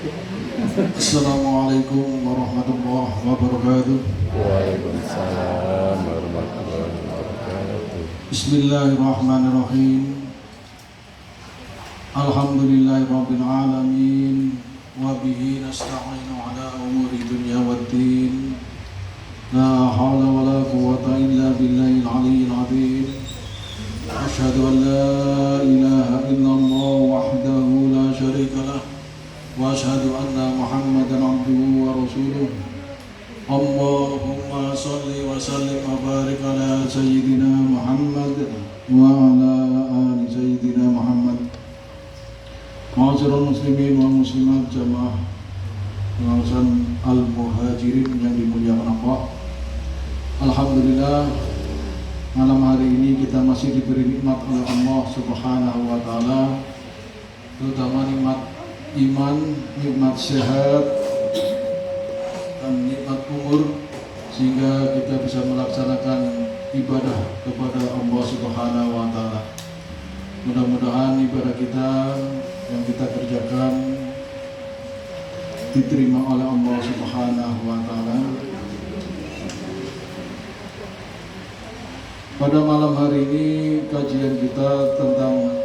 Assalamualaikum warahmatullahi wabarakatuh. Waalaikumsalam warahmatullahi wabarakatuh. Bismillahirrahmanirrahim. Alhamdulillahirabbil alamin wa bihi nasta'inu ala umuri dunya waddin. La haula wala quwwata illa billahil aliyyil azim. Asyhadu an la ilaha illallah wahdahu la syarika lah wa asyhadu anna Muhammadan abduhu wa rasuluh. Allahumma salli wa sallim wa barik ala sayyidina Muhammad wa ala ali sayyidina Muhammad. Ma'asyiral muslimin wa muslimat jamaah pengawasan al-muhajirin yang dimuliakan Allah. Alhamdulillah, malam hari ini kita masih diberi nikmat oleh Allah Subhanahu wa taala, terutama nikmat iman, nikmat sehat, dan nikmat umur, sehingga kita bisa melaksanakan ibadah kepada Allah Subhanahu wa taala. Mudah-mudahan ibadah kita yang kita kerjakan diterima oleh Allah Subhanahu wa taala. Pada malam hari ini kajian kita tentang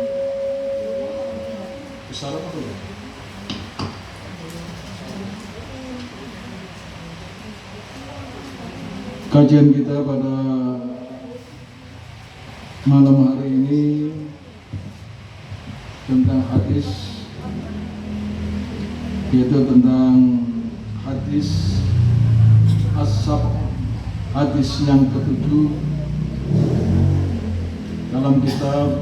kajian kita pada malam hari ini tentang hadis, yaitu tentang hadis as-sab', hadis yang ketujuh dalam kitab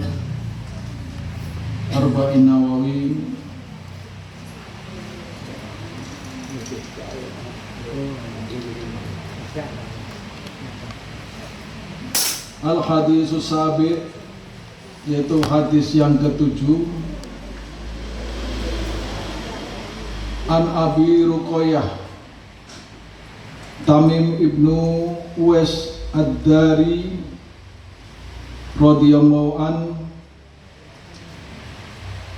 Arba'in Nawawi. Al-Hadisus Sabi', yaitu hadis yang ketujuh. An Abi Ruqayyah Tamim ibnu Uwais ad-Dari radhiyallahu an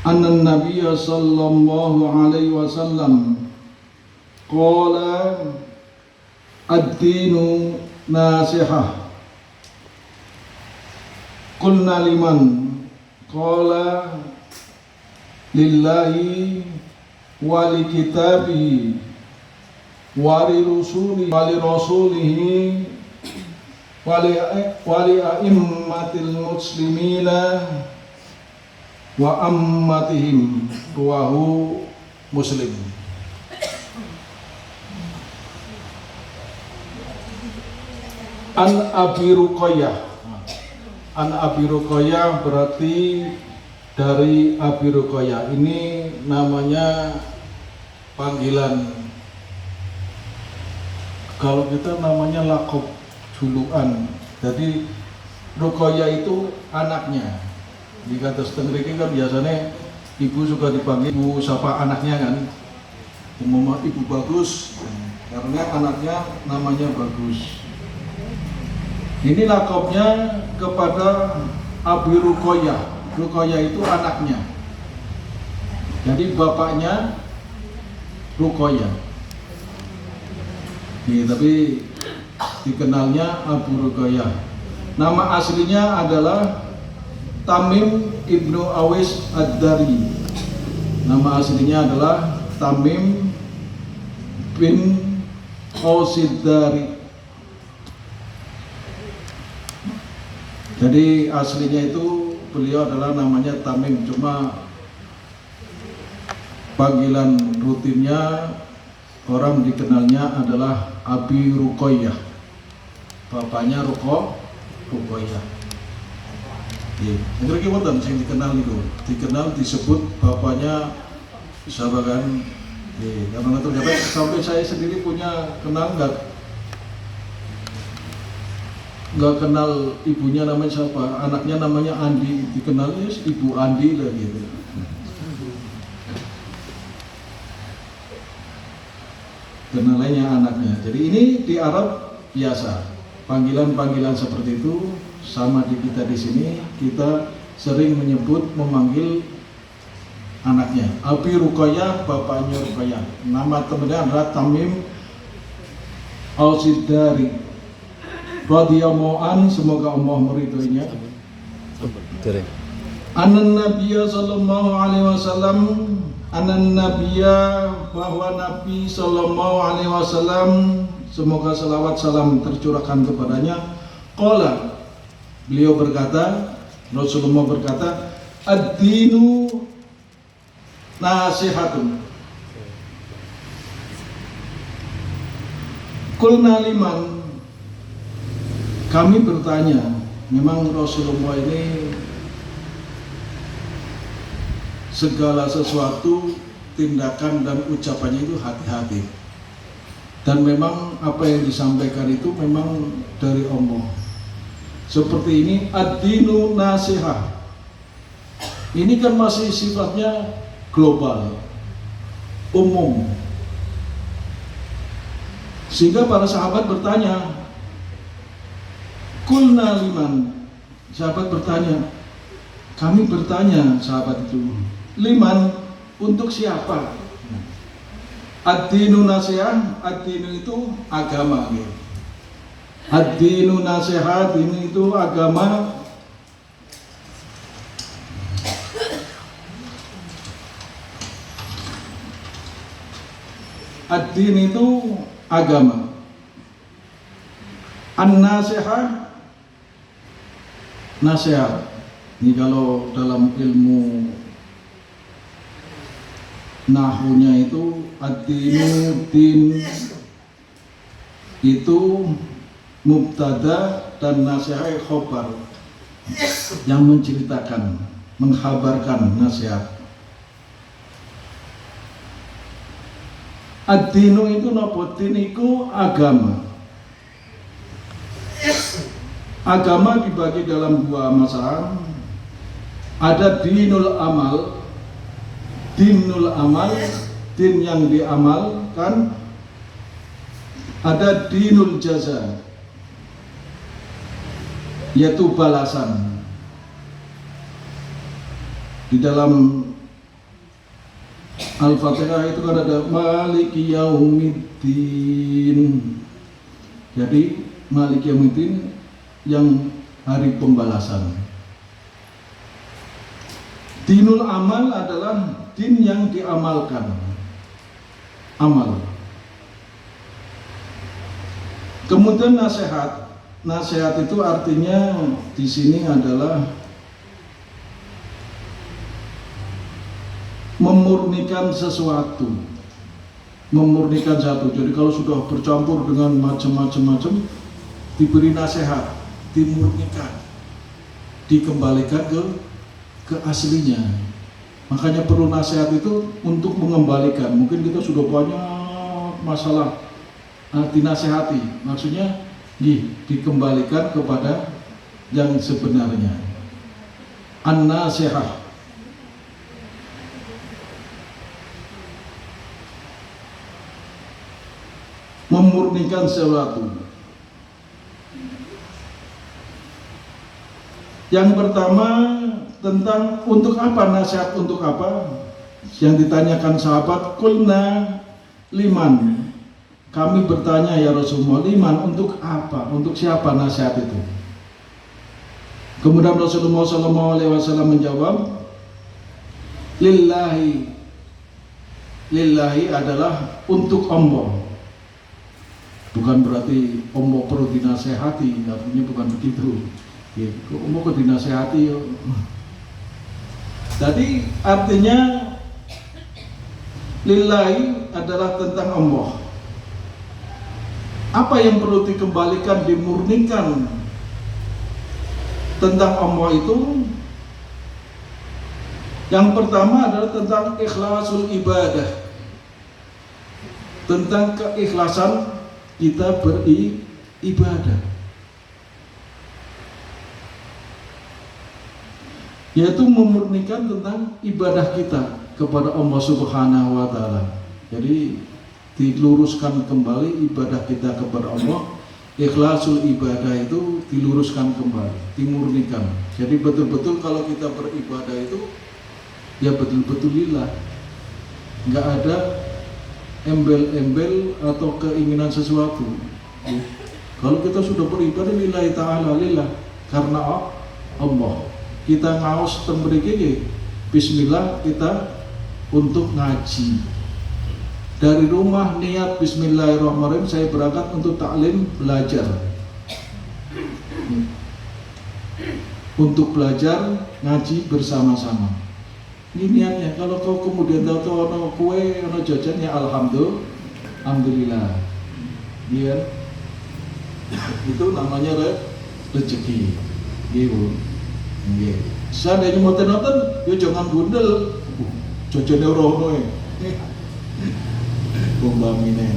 anna Nabiyya sallallahu alaihi wasallam qala ad-dinu nasihah. Qulna liman? Qala lillahi wa li kitabihi wa li rasulihi wali a'immatil muslimina wa ammatihim. Ruwahu Muslim. An Abi Ruqayyah. An Abi Ruqayyah berarti dari Abi Ruqayyah. Ini namanya panggilan. Kalau kita namanya laqab, julukan. Jadi Ruqayyah itu anaknya. Di kata setengah kan biasanya ibu suka dipanggil ibu, siapa anaknya kan, umumnya Ibu Bagus, karena anaknya namanya Bagus. Ini laqabnya kepada Abi Ruqayyah. Ruqayyah itu anaknya, jadi bapaknya Ruqayyah. Tapi dikenalnya Abu Ruqayyah. Nama aslinya adalah Tamim ibnu Awis ad-Dari. Nama aslinya adalah Tamim bin Awsid-Dari. Jadi aslinya itu beliau adalah namanya Tamim, cuma panggilan rutinnya orang dikenalnya adalah Abi Ruqayyah. Bapaknya Ruqayyah. Yang kira sing dikenal itu, disebut bapaknya siapa kan? Karena ternyata sampai saya sendiri punya kenal nggak kenal ibunya namanya siapa, anaknya namanya Andi, dikenalnya Ibu Andi lah gitu. Kenalannya anaknya. Jadi ini di Arab biasa, panggilan-panggilan seperti itu. Sama di kita di sini, kita sering menyebut, memanggil anaknya. Abi Ruqayyah, bapaknya Ruqayyah. Nama temannya adalah Tamim Al-Sidari. Radhiyallahu an, semoga Allah meridhoinya. Anan Nabiyya sallallahu alaihi wasallam, anan Nabiyya, bahwa Nabi sallallahu alaihi wasallam, semoga salawat salam tercurahkan kepadanya. Qala, beliau berkata, Rasulullah berkata, ad-dinu nasihatun. Qulna liman, kami bertanya, memang Rasulullah ini segala sesuatu, tindakan dan ucapannya itu hati-hati. Dan memang apa yang disampaikan itu memang dari Allah. Seperti ini, ad-dinu nasihah. Ini kan masih sifatnya global, umum. Sehingga para sahabat bertanya, qulna liman. Sahabat bertanya, kami bertanya, sahabat itu, liman, untuk siapa? Ad-dinu nasihat, ad-dinu itu agama. Ad-dinu nasihat, ini itu agama. Ad-din itu agama. An-nasihat, nasihat. Ini kalau dalam ilmu nahunya itu ad-dinu, din itu mubtada dan nasihat khobar, yang menceritakan, menghabarkan nasihat. Ad-dinu itu nopo, din itu agama. Agama dibagi dalam dua masalah. Ada dinul amal, dinul amal, din yang diamalkan. Ada dinul jaza, yaitu balasan. Di dalam Al-Fatihah itu kan ada Maliki Yaumiddin. Jadi Maliki Yaumiddin yang hari pembalasan. Dinul amal adalah din yang diamalkan, amal. Kemudian nasihat. Nasihat itu artinya di sini adalah memurnikan sesuatu, memurnikan satu. Jadi kalau sudah bercampur dengan macam-macam, diberi nasihat, dimurnikan, dikembalikan ke aslinya. Makanya perlu nasihat itu untuk mengembalikan. Mungkin kita sudah banyak masalah, dinasehati, maksudnya dikembalikan kepada yang sebenarnya. An-nasihah, memurnikan sesuatu. Yang pertama tentang untuk apa, nasihat untuk apa? Yang ditanyakan sahabat, qulna liman. Kami bertanya, ya Rasulullah, liman, untuk apa? Untuk siapa nasihat itu? Kemudian Rasulullah SAW menjawab, lillahi. Lillahi adalah untuk Allah. Bukan berarti Allah perlu dinasehati, artinya bukan begitu. Allah perlu dinasehati. Jadi artinya lillahi adalah tentang Allah. Apa yang perlu dikembalikan, dimurnikan tentang Allah itu? Yang pertama adalah tentang ikhlasul ibadah, tentang keikhlasan kita beribadah, yaitu memurnikan tentang ibadah kita kepada Allah Subhanahu wa Ta'ala. Jadi diluruskan kembali ibadah kita kepada Allah. Ikhlasul ibadah itu diluruskan kembali, dimurnikan. Jadi betul-betul kalau kita beribadah itu ya betul-betul lillah. Nggak ada embel-embel atau keinginan sesuatu. Kalau kita sudah beribadah lillahi ta'ala, lillah, karena Allah. Kita ngaos tembriki, bismillah kita untuk ngaji. Dari rumah niat bismillahirrahmanirrahim, saya berangkat untuk taklim, belajar. Untuk belajar ngaji bersama-sama. Ini niatnya. Kalau kau kemudian tahu ono kue, ono jajan, ya alhamdulillah. Iya. Itu namanya rezeki. Gitu. Nggih. Seandainya mau nonton, yo jangan gundel. Jajane ora ono e. Umpamine.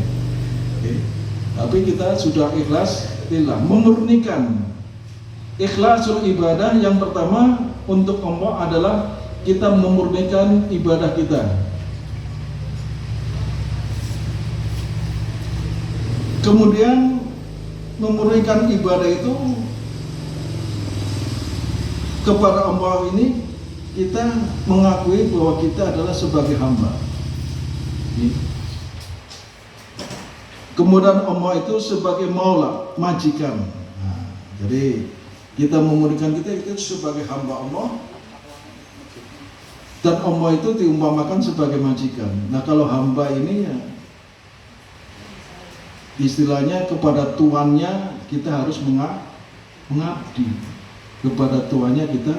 Tapi kita sudah ikhlas, lillah, memurnikan. Ikhlasul ibadah yang pertama untuk Allah adalah kita memurnikan ibadah kita. Kemudian memurnikan ibadah itu kepada Allah ini kita mengakui bahwa kita adalah sebagai hamba. Kemudian Allah itu sebagai maula, majikan. Nah, jadi kita memurnikan kita itu sebagai hamba Allah. Dan Allah itu diumpamakan sebagai majikan. Nah kalau hamba ini ya, istilahnya kepada tuannya kita harus mengabdi. Kepada tuannya kita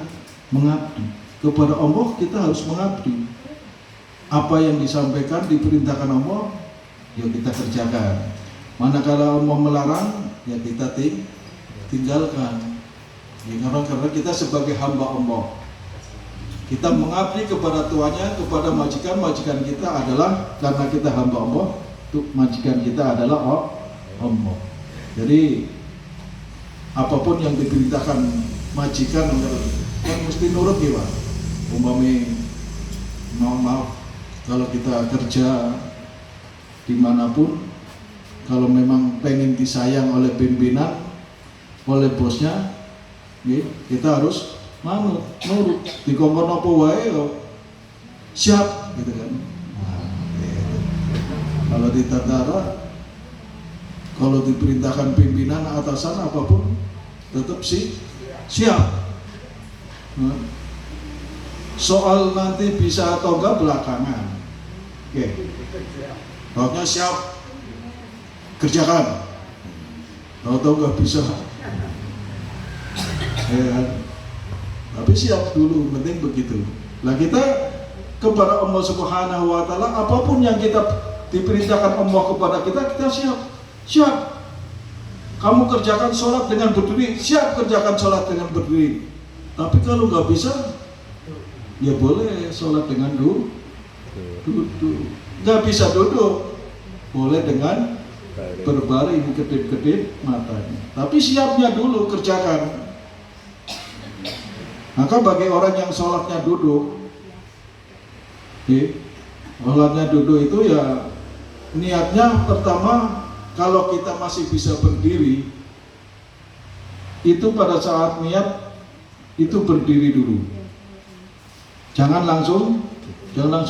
mengabdi. Kepada Allah kita harus mengabdi. Apa yang disampaikan, diperintahkan Allah, ya kita kerjakan. Manakala Allah melarang, ya kita tinggalkan. Ya, karena kita sebagai hamba Allah. Kita mengabdi kepada tuannya, kepada majikan kita adalah karena kita hamba Allah, majikan kita adalah Allah. Jadi apapun yang diperintahkan majikan yang mesti nurut ya Pak. Umpami maaf kalau kita kerja dimanapun, kalau memang pengen disayang oleh pimpinan, oleh bosnya, ya, kita harus manut, nurut, dikongkon apa wae siap gitu kan. Nah, gitu. Kalau di tentara, kalau diperintahkan pimpinan atasan apapun tetap siap. Nah, soal nanti bisa atau enggak belakangan. Oke. Pokoknya siap kerjakan. Atau enggak bisa. Ya. Tapi siap dulu, penting begitu. Nah kita kepada Allah Subhanahu Wa Taala, apapun yang kita diperintahkan Allah kepada kita siap. Kamu kerjakan sholat dengan berdiri, siap kerjakan sholat dengan berdiri. Tapi kalau nggak bisa, ya boleh sholat dengan duduk. Nggak bisa duduk, boleh dengan berbaring, kedip-kedip matanya. Tapi siapnya dulu kerjakan. Maka bagi orang yang sholatnya duduk, sholatnya duduk itu ya niatnya pertama, kalau kita masih bisa berdiri, itu pada saat niat itu berdiri dulu. Jangan langsung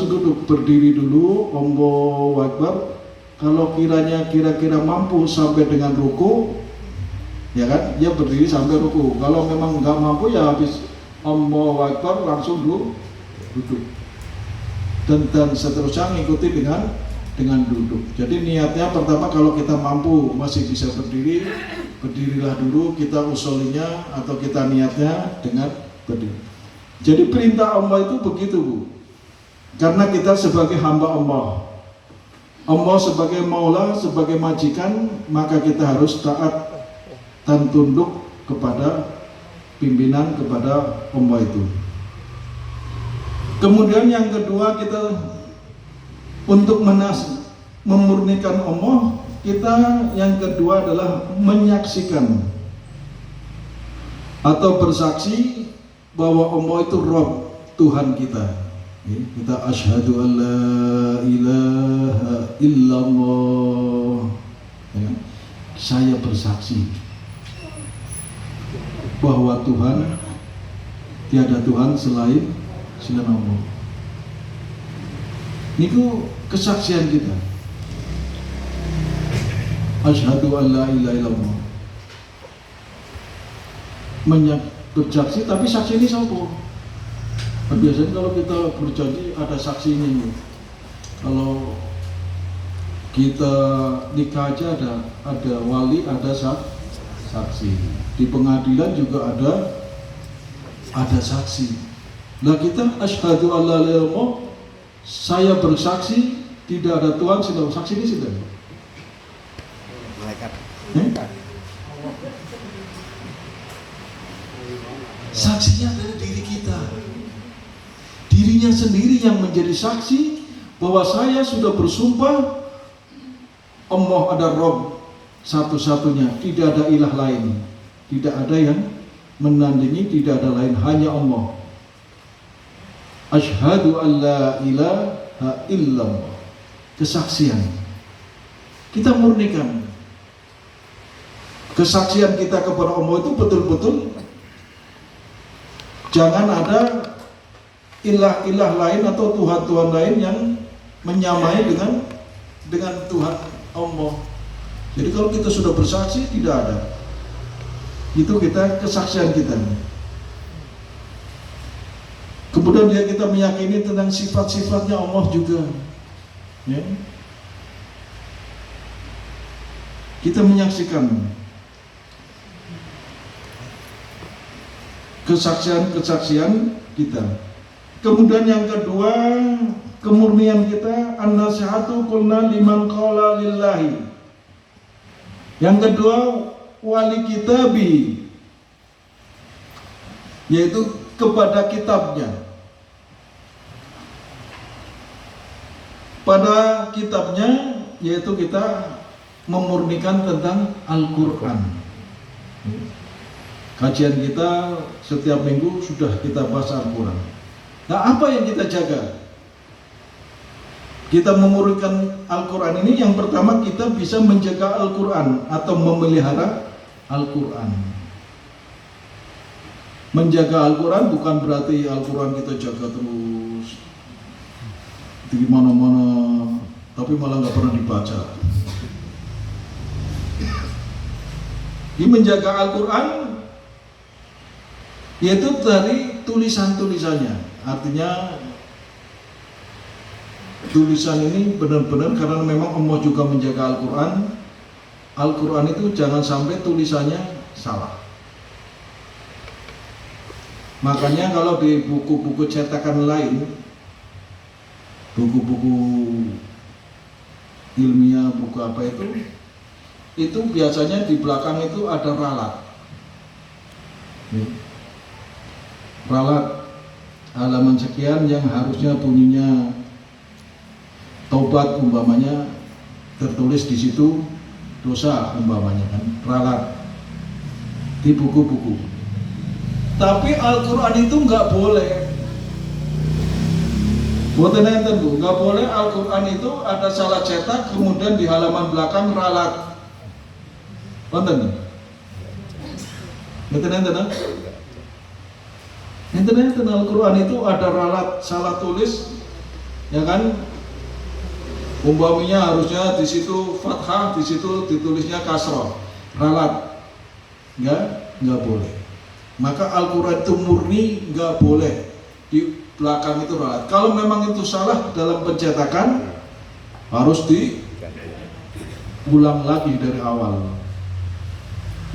duduk, berdiri dulu, Allahu Akbar. Kalau kira-kira mampu sampai dengan ruku, ya kan, dia berdiri sampai ruku. Kalau memang nggak mampu ya habis Allahu Akbar langsung duduk. Dan seterusnya mengikuti dengan duduk. Jadi niatnya pertama kalau kita mampu masih bisa berdiri, berdirilah dulu, kita usulinya atau kita niatnya dengan berdiri. Jadi perintah Allah itu begitu Bu. Karena kita sebagai hamba Allah, Allah sebagai maula, sebagai majikan, maka kita harus taat dan tunduk kepada pimpinan, kepada Allah itu. Kemudian yang kedua, kita untuk memurnikan Allah, kita yang kedua adalah menyaksikan atau bersaksi bahwa Allah itu Rabb, Tuhan kita. Kita asyhadu an la ilaha illallah. Ya, saya bersaksi bahwa Tuhan, tiada Tuhan selain Allah. Niku kesaksian kita. Asyhadu an la ilaha illallah. Bersaksi, tapi saksi ini siapa? Biasanya kalau kita berjanji ada saksinya nih. Kalau kita nikah aja ada wali, ada saksi. Di pengadilan juga ada saksi. Nah kita asyhadu an la ilaha illallah, saya bersaksi tidak ada Tuhan selain saksi ini sudah. Malaikat. Saksinya dari diri kita. Dirinya sendiri yang menjadi saksi bahwa saya sudah bersumpah Allah ada Rabb satu-satunya, tidak ada ilah lain, tidak ada yang menandingi, tidak ada lain, hanya Allah. Asyhadu an la ilaha illallah. Kesaksian. Kita murnikan kesaksian kita kepada Allah itu betul-betul. Jangan ada ilah-ilah lain atau Tuhan-Tuhan lain yang menyamai dengan Tuhan Allah. Jadi kalau kita sudah bersaksi tidak ada. Itu kita kesaksian kita. Kemudian kita meyakini tentang sifat-sifatnya Allah juga. Ya. Kita menyaksikan kesaksian kita. Kemudian yang kedua, kemurnian kita, an-nasihatu qulna liman qala lillahi. Yang kedua, wali kitabi, yaitu kepada kitabnya. Pada kitabnya, yaitu kita memurnikan tentang Al-Quran. Kajian kita setiap minggu sudah kita bahas Al-Quran. Nah, apa yang kita jaga? Kita memurnikan Al-Quran ini, yang pertama kita bisa menjaga Al-Quran atau memelihara Al-Quran. Menjaga Al-Quran bukan berarti Al-Quran kita jaga terus di mana-mana, tapi malah nggak pernah dibaca. Di menjaga Al-Quran yaitu dari tulisan-tulisannya. Artinya tulisan ini benar-benar, karena memang Allah juga menjaga Al-Quran. Al-Quran itu jangan sampai tulisannya salah. Makanya kalau di buku-buku cetakan lain, buku-buku ilmiah, buku apa itu biasanya di belakang itu ada ralat. Ralat halaman sekian yang harusnya bunyinya taubat umpamanya, tertulis di situ dosa umpamanya kan, ralat di buku-buku. Tapi Al-Quran itu nggak boleh. Buatan enten bu, nggak boleh Al-Quran itu ada salah cetak kemudian di halaman belakang ralat. Buatan? Buatan enten? Enten Al-Quran itu ada ralat salah tulis, ya kan? Umpamanya harusnya di situ fathah, di situ ditulisnya kasroh, ralat, nggak boleh. Maka Al-Quran itu murni nggak boleh di belakang itu ralat. Kalau memang itu salah dalam pencetakan, harus diulang lagi dari awal.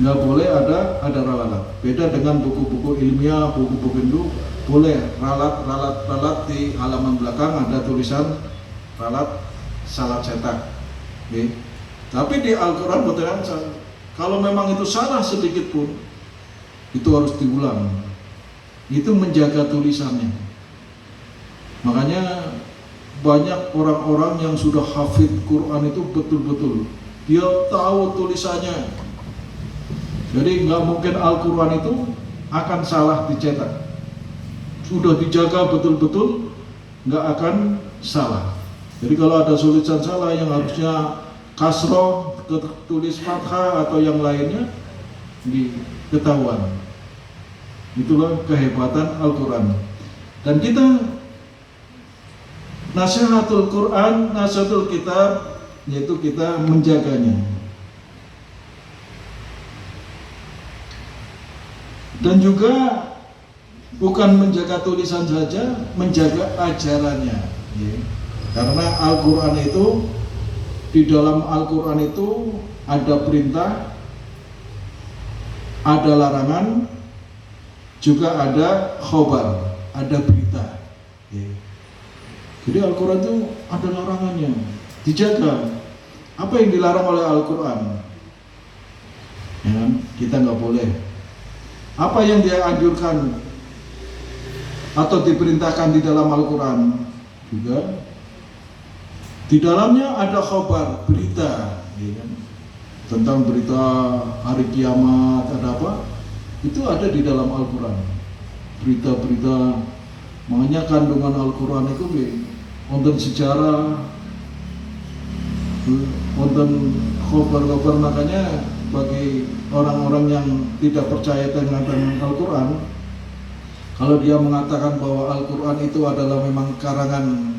Nggak boleh ada ralat. Beda dengan buku-buku ilmiah, buku-buku itu boleh ralat di halaman belakang ada tulisan ralat salah cetak. Okay. Tapi di Al-Quran betul, kalau memang itu salah sedikit pun, itu harus diulang. Itu menjaga tulisannya. Makanya banyak orang-orang yang sudah hafidh Quran itu betul-betul dia tahu tulisannya. Jadi nggak mungkin Al-Quran itu akan salah dicetak. Sudah dijaga betul-betul, nggak akan salah. Jadi kalau ada tulisan salah yang harusnya kasroh, tulis fathah atau yang lainnya, diketahuan. Itulah kehebatan Al-Quran. Dan kita Nasihatul Quran, nasihatul kitab, yaitu kita menjaganya. Dan juga bukan menjaga tulisan saja, menjaga ajarannya. Ya. Karena Al-Quran itu, di dalam Al-Quran itu ada perintah, ada larangan, juga ada khobar, ada berita. Ya. Jadi Al-Quran itu ada larangannya, dijaga. Apa yang dilarang oleh Al-Quran? Ya, kita nggak boleh. Apa yang dia anjurkan atau diperintahkan di dalam Al-Quran juga. Di dalamnya ada khobar, berita, ya kan? Tentang berita hari kiamat, ada apa? Itu ada di dalam Al-Quran. Berita-berita, makanya kandungan Al-Quran itu wonten sejarah, wonten khobar-khobar. Makanya bagi orang-orang yang tidak percaya dengan Al-Quran, kalau dia mengatakan bahwa Al-Quran itu adalah memang karangan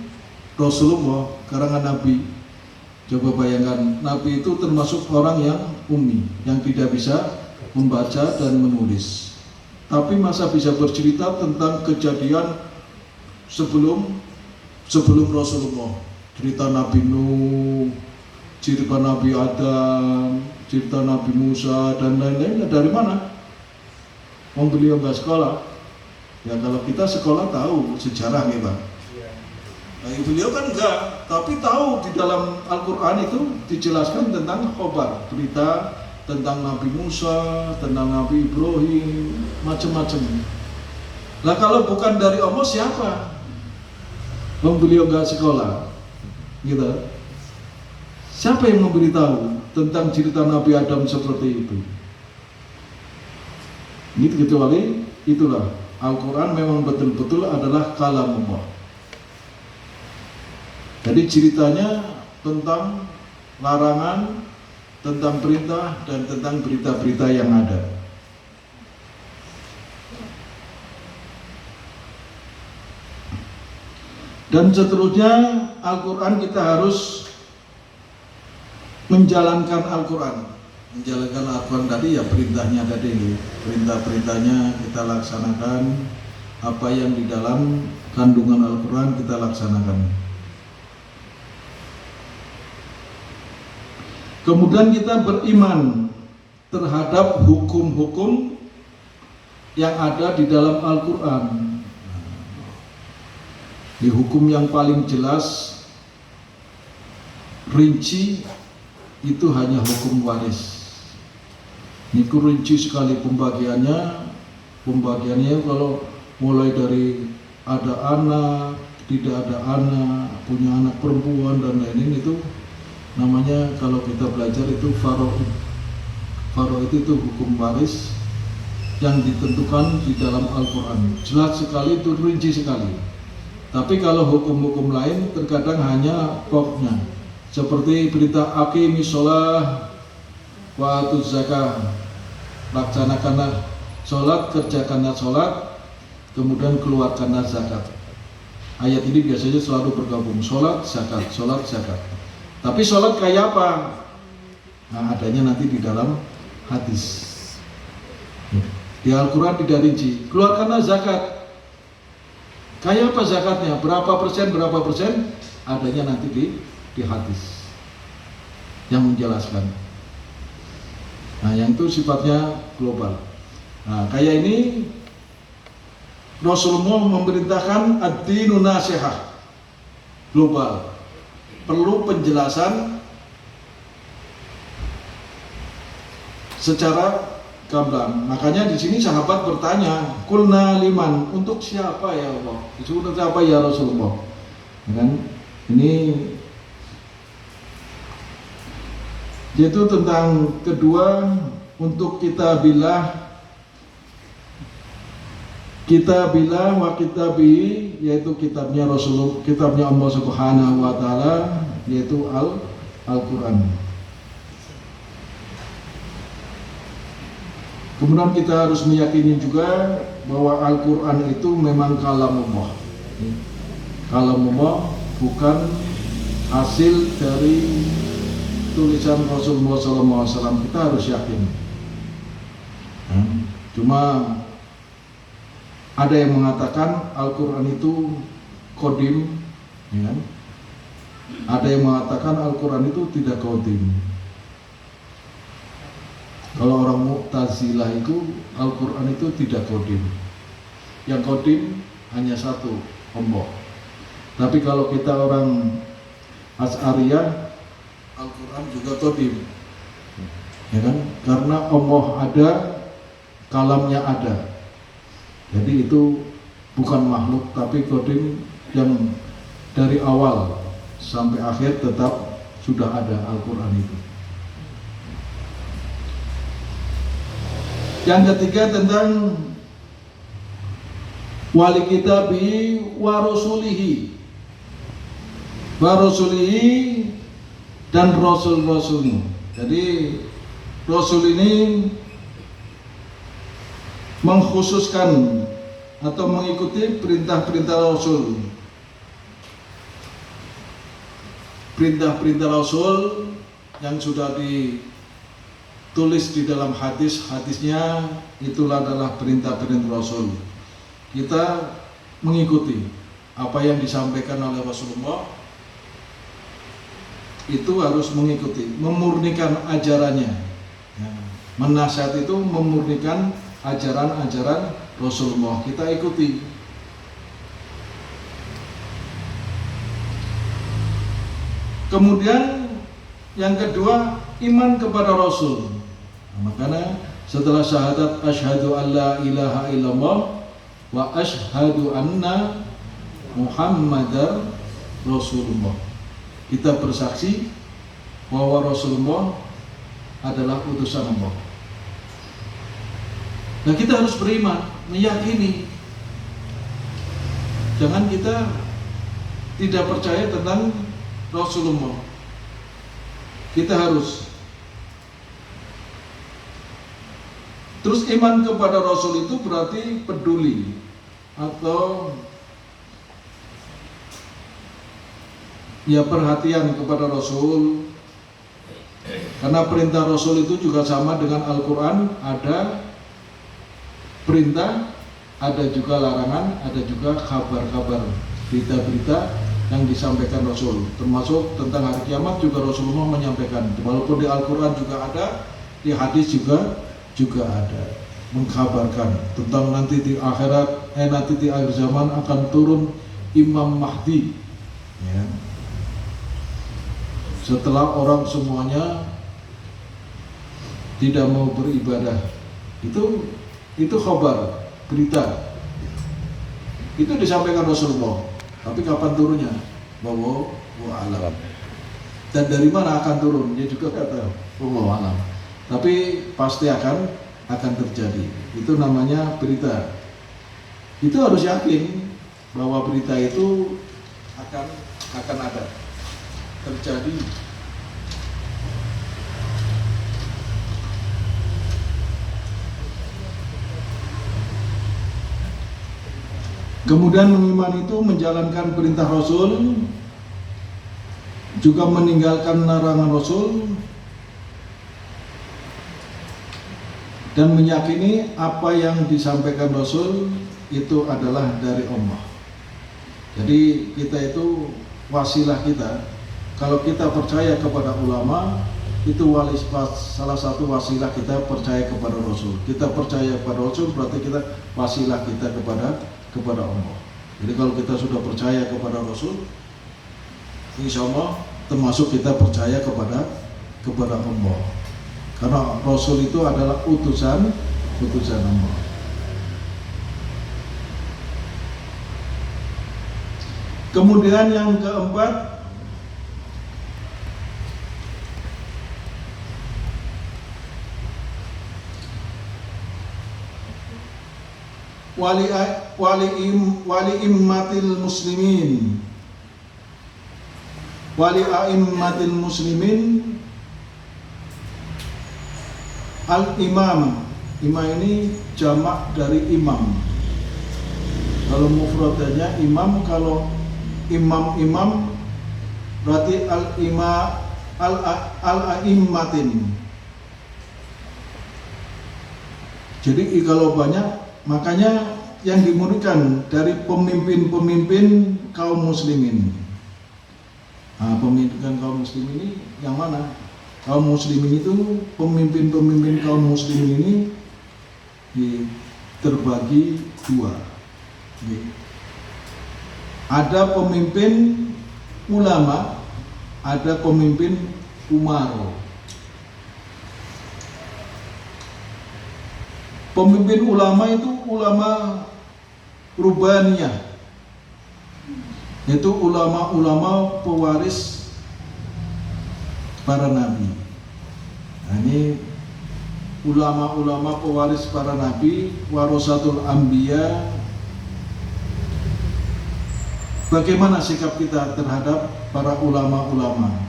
Rasulullah, karangan Nabi, coba bayangkan, Nabi itu termasuk orang yang ummi, yang tidak bisa membaca dan menulis, tapi masa bisa bercerita tentang kejadian sebelum Rasulullah, cerita Nabi Nuh, cerita Nabi Adam, cerita Nabi Musa dan lain-lainnya. Dari mana? Beliau nggak sekolah. Ya kalau kita sekolah tahu sejarah nih Bang. Nah, beliau kan enggak, tapi tahu di dalam Al-Quran itu dijelaskan tentang khobar, berita tentang Nabi Musa, tentang Nabi Ibrahim, macam-macam. Lah kalau bukan dari Allah siapa? Beliau nggak sekolah, gitu. Siapa yang memberitahu tentang cerita Nabi Adam seperti itu? Ini kecuali itulah, Al-Quran memang betul-betul adalah kalamullah. Jadi ceritanya tentang larangan, tentang perintah, dan tentang berita-berita yang ada. Dan seterusnya, Al-Quran kita harus menjalankan Al-Quran. Menjalankan Al-Quran tadi ya perintahnya tadi, perintah-perintahnya kita laksanakan, apa yang di dalam kandungan Al-Quran kita laksanakan. Kemudian kita beriman terhadap hukum-hukum yang ada di dalam Al-Quran. Di hukum yang paling jelas, rinci, itu hanya hukum waris. Ini rinci sekali pembagiannya kalau mulai dari ada anak, tidak ada anak, punya anak perempuan dan lain-lain, itu namanya kalau kita belajar itu faraid. Faraid itu hukum waris yang ditentukan di dalam Al-Quran. Jelas sekali, itu rinci sekali. Tapi kalau hukum-hukum lain terkadang hanya pokoknya. Seperti perintah aqimis sholah wa atuz zakah, laksanakanlah sholat, kerjakanlah sholat, kemudian keluarkanlah zakat. Ayat ini biasanya selalu bergabung, sholat, zakat, sholat, zakat. Tapi sholat kayak apa? Nah, adanya nanti di dalam hadis. Di Al-Quran tidak rinci. Keluarkanlah zakat. Kayak apa zakatnya? Berapa persen? Adanya nanti di hadis yang menjelaskan. Nah, yang itu sifatnya global. Nah, kayak ini Rasulullah memerintahkan ad-dinu nasihah, global. Perlu penjelasan secara gamblang. Makanya di sini sahabat bertanya, "Qulna liman?" Untuk siapa ya Allah? Untuk siapa ya Rasulullah? Kan ini yaitu tentang kedua, untuk kitabillah wa kitabi, yaitu kitabnya Rasulullah, kitabnya Allah Subhanahu wa taala, yaitu Al-Qur'an. Kemudian kita harus meyakini juga bahwa Al-Quran itu memang kalamullah. Kalamullah, bukan hasil dari tulisan Rasulullah SAW. Kita harus yakin. Cuma ada yang mengatakan Al-Quran itu kodim, ya. Ada yang mengatakan Al-Quran itu tidak kodim. Kalau orang Mu'tazilah itu Al-Quran itu tidak kodim. Yang kodim hanya satu, Allah. Tapi kalau kita orang Asy'ariyah, Al-Quran juga kodim, ya kan? Karena Allah ada, kalamnya ada. Jadi itu bukan makhluk, tapi kodim yang dari awal sampai akhir tetap sudah ada Al-Quran itu. Yang ketiga tentang wali kitabi wa rasulihi dan rasul-rasulnya. Jadi rasul ini mengkhususkan atau mengikuti perintah-perintah Rasul. Perintah-perintah Rasul yang sudah ditulis di dalam hadis-hadisnya, itulah adalah perintah-perintah Rasul. Kita mengikuti apa yang disampaikan oleh Rasulullah, itu harus mengikuti, memurnikan ajarannya. Menasihat itu memurnikan ajaran-ajaran Rasulullah, kita ikuti. Kemudian yang kedua, iman kepada Rasul. Makanya setelah syahadat asyhadu an la ilaha illallah wa asyhadu anna Muhammadar Rasulullah, kita bersaksi bahwa Rasulullah adalah utusan Allah. Nah, kita harus beriman, meyakini. Jangan kita tidak percaya tentang Rasulullah. Kita harus. Terus iman kepada Rasul itu berarti peduli atau ya perhatian kepada Rasul. Karena perintah Rasul itu juga sama dengan Al-Quran, ada perintah, ada juga larangan, ada juga kabar-kabar, berita-berita yang disampaikan Rasul. Termasuk tentang hari kiamat juga Rasulullah menyampaikan. Walaupun di Al-Quran juga ada, di hadis juga ada, mengkabarkan tentang nanti di akhirat, nanti di akhir zaman akan turun Imam Mahdi, ya. Setelah orang semuanya tidak mau beribadah, itu khabar, berita. Itu disampaikan Rasulullah. Tapi kapan turunnya? Wallahu a'lam. Dan dari mana akan turun? Dia juga kata wallahu a'lam. Tapi pasti akan terjadi. Itu namanya berita. Itu harus yakin bahwa berita itu akan ada, terjadi. Kemudian mengimani itu menjalankan perintah Rasul, juga meninggalkan larangan Rasul, dan meyakini apa yang disampaikan Rasul itu adalah dari Allah. Jadi kita itu wasilah kita. Kalau kita percaya kepada ulama, itu salah satu wasilah kita percaya kepada Rasul. Kita percaya kepada Rasul berarti kita wasilah kita kepada Allah. Jadi kalau kita sudah percaya kepada Rasul, insya Allah termasuk kita percaya kepada Allah. Karena Rasul itu adalah utusan Allah. Kemudian yang keempat, wali immatil muslimin. Wali a'immatil muslimin al-imam. Imam ini jamak dari imam. Kalau mufradnya imam, kalau imam-imam berarti al-a'immatin. Jadi kalau banyak, makanya yang dimurikan dari pemimpin-pemimpin kaum muslimin. Nah, pemimpin kaum muslimin ini yang mana? Kaum muslimin itu, pemimpin-pemimpin kaum muslimin ini terbagi dua. Ada pemimpin ulama, ada pemimpin umaro. Pemimpin ulama itu ulama rubaniyah, yaitu ulama-ulama pewaris para nabi. Nah, ini ulama-ulama pewaris para nabi, warasatul anbiya. Bagaimana sikap kita terhadap para ulama-ulama?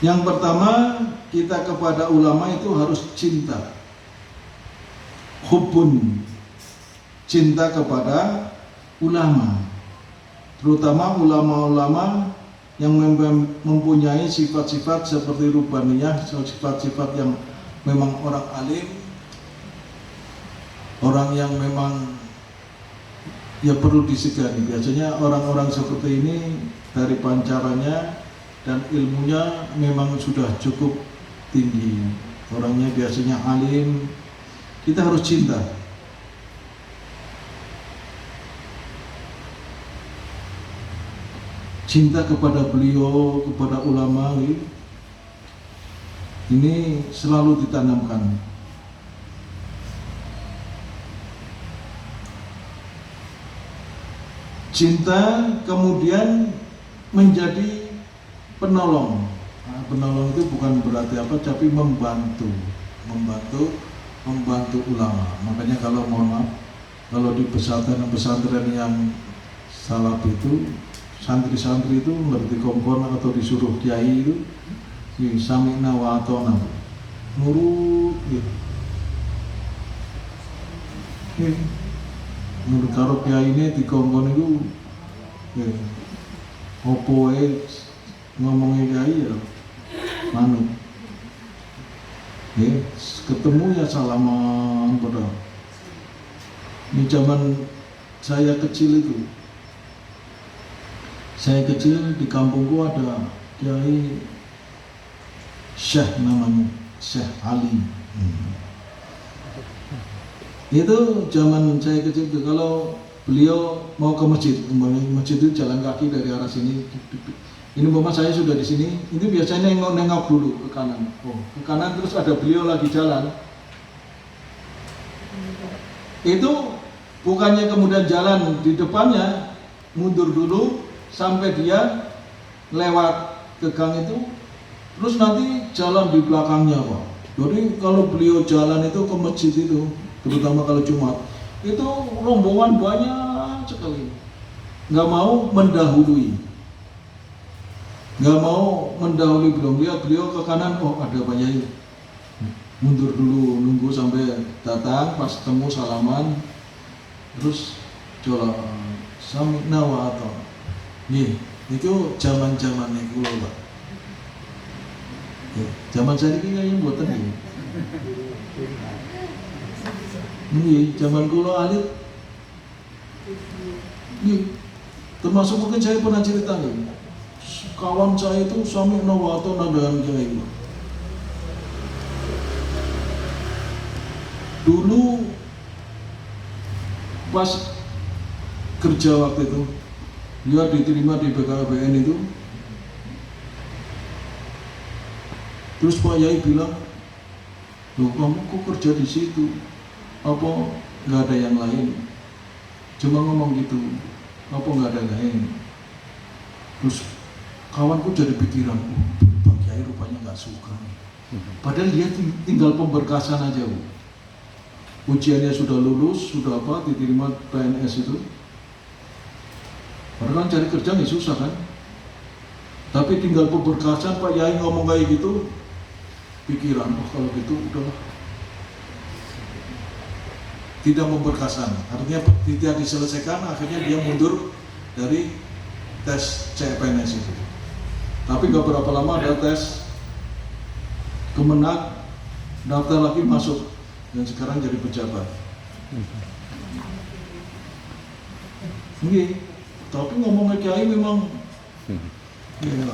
Yang pertama, kita kepada ulama itu harus cinta, hubbun, cinta kepada ulama, terutama ulama-ulama yang mempunyai sifat-sifat seperti rubaniyah, sifat-sifat yang memang orang alim, orang yang memang ya perlu disegani. Biasanya orang-orang seperti ini dari pancarannya dan ilmunya memang sudah cukup tinggi. Orangnya biasanya alim, kita harus cinta. Cinta kepada beliau, kepada ulama, ini selalu ditanamkan. Cinta kemudian menjadi penolong. Nah, penolong itu bukan berarti apa, tapi membantu ulama. Makanya kalau mohon maaf, kalau di pesantren yang salaf itu, santri-santri itu ngerti kongkon atau disuruh kiai itu sami'na wa ata'na, nurut gitu. Menurut karo kiai ini di kongkon itu opo ngomongnya kiai ya manut. Ketemu ya salaman pada. Ini zaman saya kecil itu. Saya kecil di kampungku ada kiai Syekh, namanya Syekh Ali. Itu zaman saya kecil itu, kalau beliau mau ke masjid itu jalan kaki dari arah sini. Ini bapak saya sudah di sini, itu biasanya nengok dulu ke kanan. Ke kanan terus ada beliau lagi jalan. Itu bukannya kemudian jalan di depannya, mundur dulu sampai dia lewat ke gang itu, terus nanti jalan di belakangnya, Pak. Jadi kalau beliau jalan itu ke masjid itu, terutama kalau Jumat, itu rombongan banyak sekali. Nggak mau mendahului. Nggak mau mendahului beliau ke kanan, oh ada Pak Yai. Mundur dulu, nunggu sampai datang, pas ketemu salaman, terus jalan sami'na wa ata'na. Itu zaman-zamannya kula, Pak. Zaman saya ini kayaknya mboten iki. Zaman kula alit. Termasuk mungkin saya pernah cerita nih. Kawan saya itu sami'na wa ata'na dengan kiai. Dulu pas kerja waktu itu, dia diterima di BKBN itu. Terus Pak Yai bilang, loh kamu kok kerja di situ? Apa nggak ada yang lain? Cuma ngomong gitu, apa nggak ada yang lain? Terus kawanku jadi pikiran, Pak Yai rupanya nggak suka. Padahal dia tinggal pemberkasan aja, Bu. Ujiannya sudah lulus, sudah apa, diterima PNS itu. Padahal kan cari kerja nggak susah kan? Tapi tinggal pemberkasan, Pak Yai ngomong kayak gitu, pikiran, oh kalau gitu udahlah. tidak memberkasan, artinya tidak diselesaikan, akhirnya dia mundur dari tes CPNS itu. Tapi gak berapa lama ada tes Kemenag, daftar lagi masuk, dan sekarang jadi pejabat. Oke, tapi ngomongnya kiai memang ya,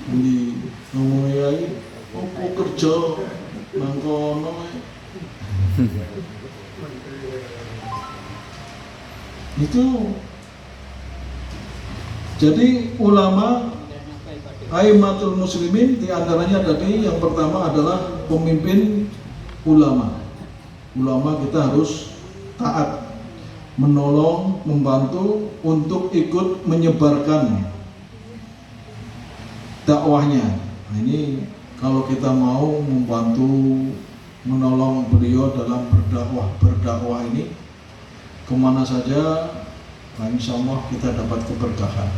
di ngomongnya kiai, kok kerja nangkono, itu. Jadi ulama Aimatul Muslimin diantaranya tadi yang pertama adalah pemimpin ulama. Ulama kita harus taat, menolong, membantu untuk ikut menyebarkan dakwahnya. Nah, ini kalau kita mau membantu, menolong beliau dalam berdakwah ini kemana saja, nah insya Allah kita dapat keberkahan.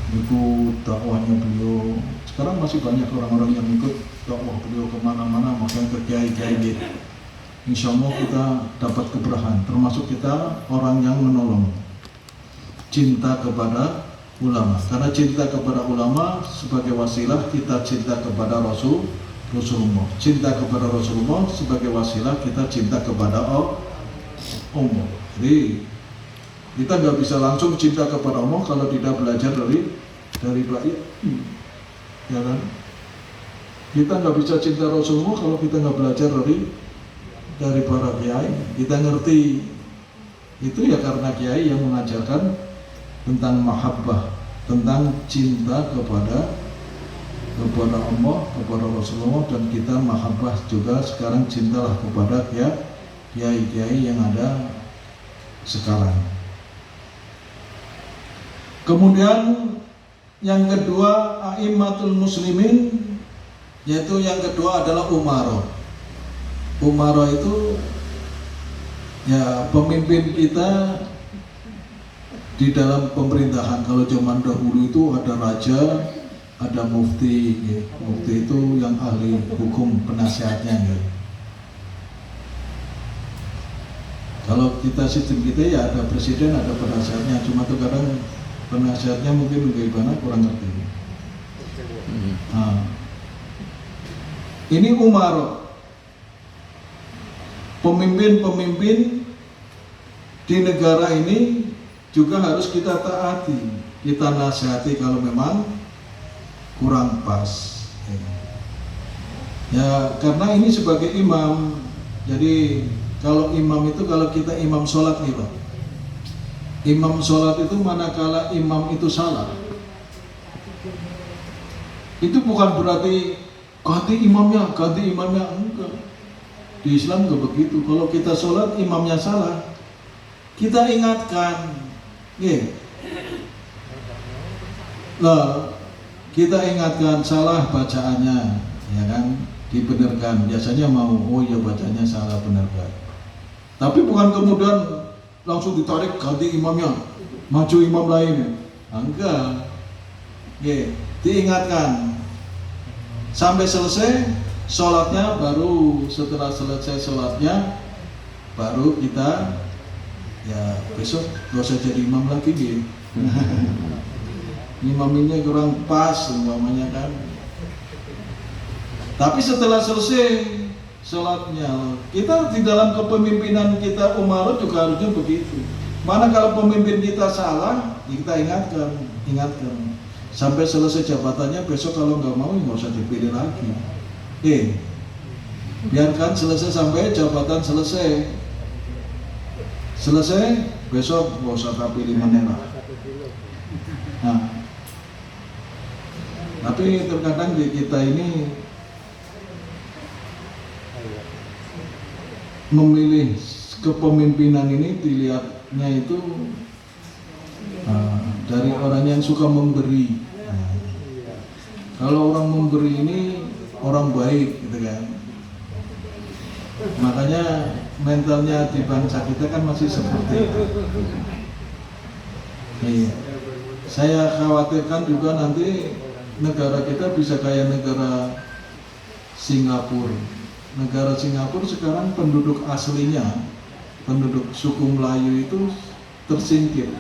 Ikut dakwahnya beliau. Sekarang masih banyak orang-orang yang ikut dakwah beliau kemana-mana, bahkan ke kiai-kiai gitu. Insya Allah kita dapat keberkahan. Termasuk kita orang yang menolong, cinta kepada ulama. Karena cinta kepada ulama sebagai wasilah kita cinta kepada Rasulullah. Cinta kepada Rasulullah sebagai wasilah kita cinta kepada Allah. Jadi kita nggak bisa langsung cinta kepada Allah kalau tidak belajar dari dai, ya kan? Kita nggak bisa cinta Rasulullah kalau kita nggak belajar dari para kiai. Kita ngerti itu ya karena kiai yang mengajarkan tentang mahabbah, tentang cinta kepada Allah, kepada Rasulullah, dan kita mahabbah juga sekarang cintalah kepada kiai-kiai yang ada sekarang. Kemudian yang kedua A'immatul Muslimin, yaitu yang kedua adalah umara. Umara itu ya pemimpin kita di dalam pemerintahan. Kalau zaman dahulu itu ada raja, ada mufti. Ya. Mufti itu yang ahli hukum, penasihatnya. Ya. Kalau kita sistem kita ya ada presiden, ada penasihatnya. Cuma tuh kadang penasihatnya mungkin bagaimana kurang ngerti. Nah, ini umara. Pemimpin-pemimpin di negara ini juga harus kita taati, kita nasihati kalau memang kurang pas. Ya, karena ini sebagai imam. Jadi kalau imam itu, kalau kita imam sholat nih Pak, imam sholat itu manakala imam itu salah, itu bukan berarti ganti imamnya, enggak. Di Islam enggak begitu. Kalau kita sholat imamnya salah, kita ingatkan, kita ingatkan salah bacaannya, ya kan, dibenarkan. Biasanya mau, oh ya bacanya salah, benarkan. Tapi bukan kemudian langsung ditarik ganti imamnya, maju imam lain. Enggak, diingatkan sampai selesai sholatnya, baru setelah selesai sholatnya baru kita ya besok gak usah jadi imam lagi gitu. Imaminnya kurang pas umpamanya kan. Tapi setelah selesai sholatnya, kita di dalam kepemimpinan kita umara juga harusnya begitu. Mana kalau pemimpin kita salah, kita ingatkan sampai selesai jabatannya. Besok kalau nggak mau nggak usah dipilih lagi. Biarkan selesai sampai jabatan selesai. Besok nggak usah pilih mana. Nah, tapi terkadang di kita ini memilih kepemimpinan ini dilihatnya itu dari orang yang suka memberi. Kalau orang memberi ini orang baik gitu kan. Makanya mentalnya di bangsa kita kan masih seperti itu. Iya. Saya khawatirkan juga nanti negara kita bisa kayak negara Singapura. negara Singapura sekarang penduduk aslinya, penduduk suku Melayu itu tersingkir.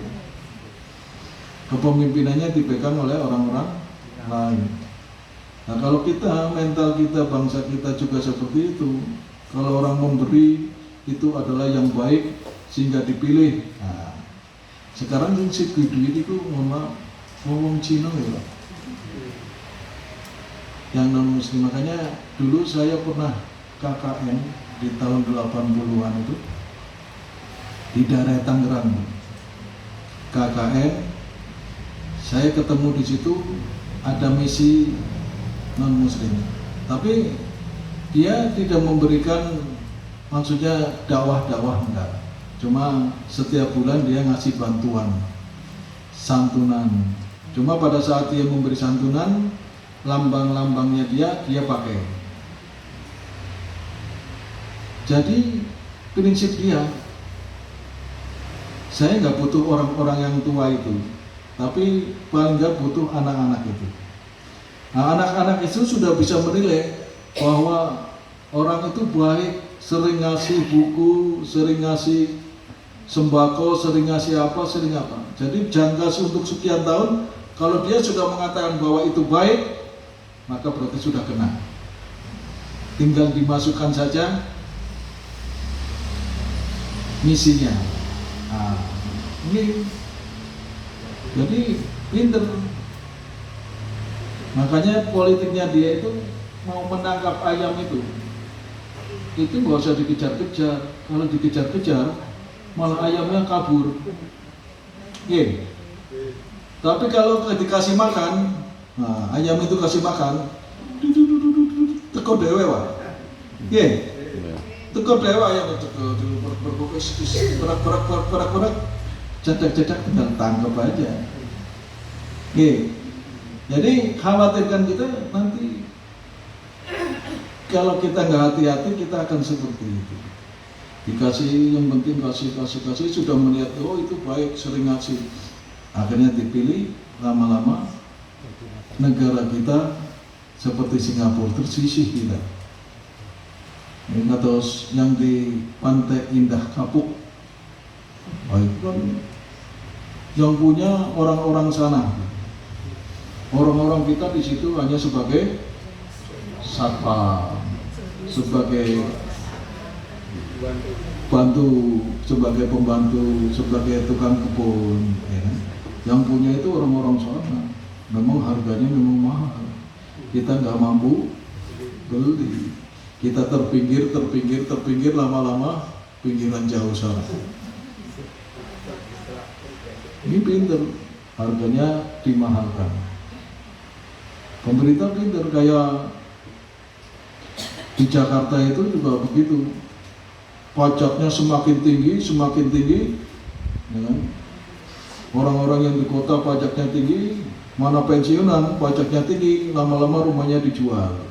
Kepemimpinannya dipegang oleh orang-orang lain. Nah kalau kita, mental kita, bangsa kita juga seperti itu. Kalau orang memberi itu adalah yang baik sehingga dipilih. Nah, sekarang si duit itu ngomong Cina ya, yang non muslim. Makanya dulu saya pernah KKN di tahun 80-an itu di daerah Tangerang. KKN, saya ketemu di situ ada misi non muslim, tapi dia tidak memberikan, maksudnya dakwah enggak, cuma setiap bulan dia ngasih bantuan santunan. Cuma pada saat dia memberi santunan, lambang-lambangnya dia pakai. Jadi prinsip dia, saya nggak butuh orang-orang yang tua itu, tapi paling nggak butuh anak-anak itu. Nah, anak-anak itu sudah bisa menilai bahwa orang itu baik, sering ngasih buku, sering ngasih sembako, sering ngasih apa. Jadi jangka untuk sekian tahun, kalau dia sudah mengatakan bahwa itu baik, maka berarti sudah kena. Tinggal dimasukkan saja misinya. Nah, ini jadi pinter. Makanya politiknya dia itu mau menangkap ayam itu nggak usah dikejar-kejar. Kalau dikejar-kejar malah ayamnya kabur. Tapi kalau dikasih makan, nah, ayam itu kasih makan, teko dewe wah. Teko dewe ayam teko berak, cedak tinggal tangkap aja. Jadi khawatirkan kita nanti kalau kita nggak hati-hati kita akan seperti itu. Dikasih, yang penting kasih, sudah melihat oh itu baik, sering ngasih, akhirnya dipilih. Lama-lama negara kita seperti Singapura, tersisih kita. Atau yang di Pantai Indah Kapuk, itu kan yang punya orang-orang sana. Orang-orang kita di situ hanya sebagai satpam, sebagai sebagai pembantu, sebagai tukang kebun. Yang punya itu orang-orang sana. Memang harganya memang mahal. Kita nggak mampu beli. Kita terpinggir, lama-lama pinggiran jauh sana. Ini pinter, harganya dimahalkan. Pemerintah pinter, kayak di Jakarta itu juga begitu. Pajaknya semakin tinggi, ya kan? Orang-orang yang di kota pajaknya tinggi, mana pensiunan pajaknya tinggi, lama-lama rumahnya dijual.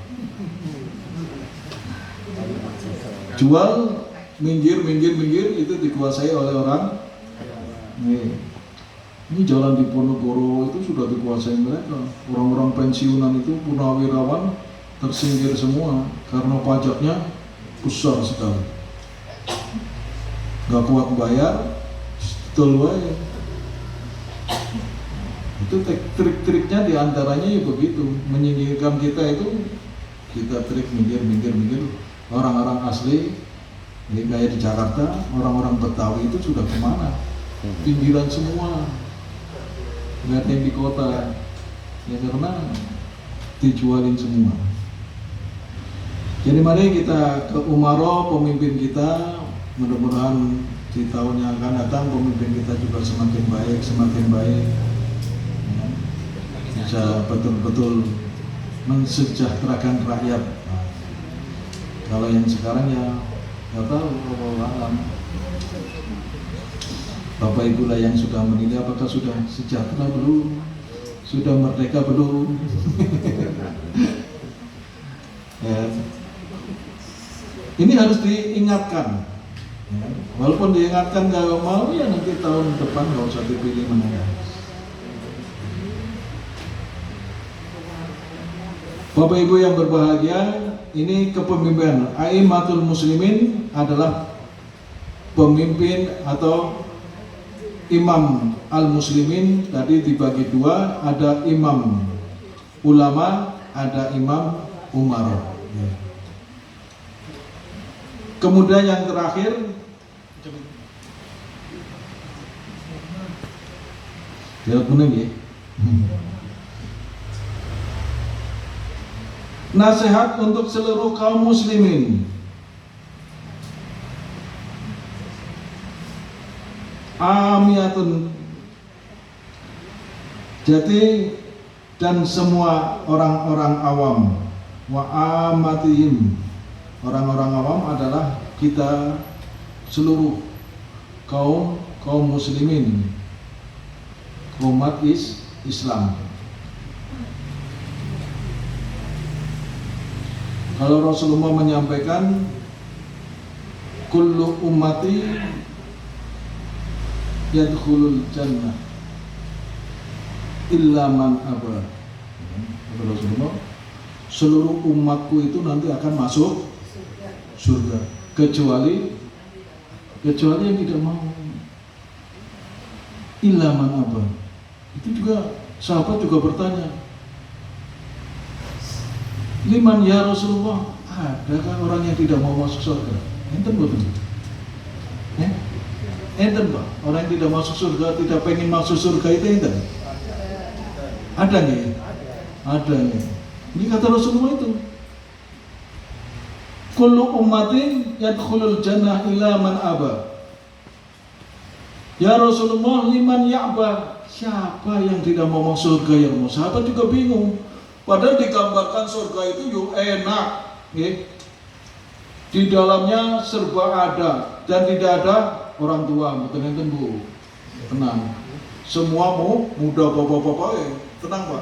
Jual, minggir, itu dikuasai oleh orang. Ini jalan di Ponorogo itu sudah dikuasai mereka. Orang-orang pensiunan itu, purnawirawan, tersingkir semua karena pajaknya besar sekali. Gak kuat bayar, betul aja. Itu trik-triknya diantaranya ya begitu, menyingkirkan kita itu, kita trik minggir. Orang-orang asli, ini kayak di Jakarta, orang-orang Betawi itu sudah kemana? Pinggiran semua. Nggak ada yang di kota, ya karena dijualin semua. Jadi mari kita ke Umaro, pemimpin kita, mudah-mudahan di tahun yang akan datang pemimpin kita juga semakin baik, ya, bisa betul-betul mensejahterakan rakyat. Nah, kalau yang sekarang ya nggak tahu, alam. Bapak Ibu lah yang sudah menilai apakah sudah sejahtera belum, sudah merdeka belum. Ya. Ini harus diingatkan. Ya. Walaupun diingatkan nggak mau, ya nanti tahun depan nggak usah dipilih mana. Bapak Ibu yang berbahagia, ini kepemimpinan. Aimatul muslimin adalah pemimpin atau imam al-muslimin. Tadi dibagi dua, ada imam ulama, ada imam umara. Kemudian yang terakhir, lihat kuning ya. Nasihat untuk seluruh kaum muslimin. Amiyatun. Jadi dan semua orang-orang awam, wa amatihim. Orang-orang awam adalah kita seluruh kaum muslimin, umat Islam. Kalau Rasulullah menyampaikan kullu ummati yadkhulul jannah illa man aba. Rasulullah, seluruh umatku itu nanti akan masuk surga kecuali yang tidak mau. Illa man aba. Itu juga sahabat juga bertanya, liman ya Rasulullah, adakah orang yang tidak mau masuk surga? Enten betul? Enten Pak, orang yang tidak masuk surga, tidak pengen masuk surga itu enten? Ada nggak? Ada nggak? Ini kata Rasulullah itu. Kullu ummatin yadkhulul jannah illa man aba. Ya Rasulullah, liman ya'ba? Siapa yang tidak mau masuk surga ya Rasulullah? Sahabat juga bingung. Padahal digambarkan surga itu yuk enak, ya. Di dalamnya serba ada dan tidak ada orang tua, betul Bu, tenang. Semua muda bapak-bapak, tenang Pak,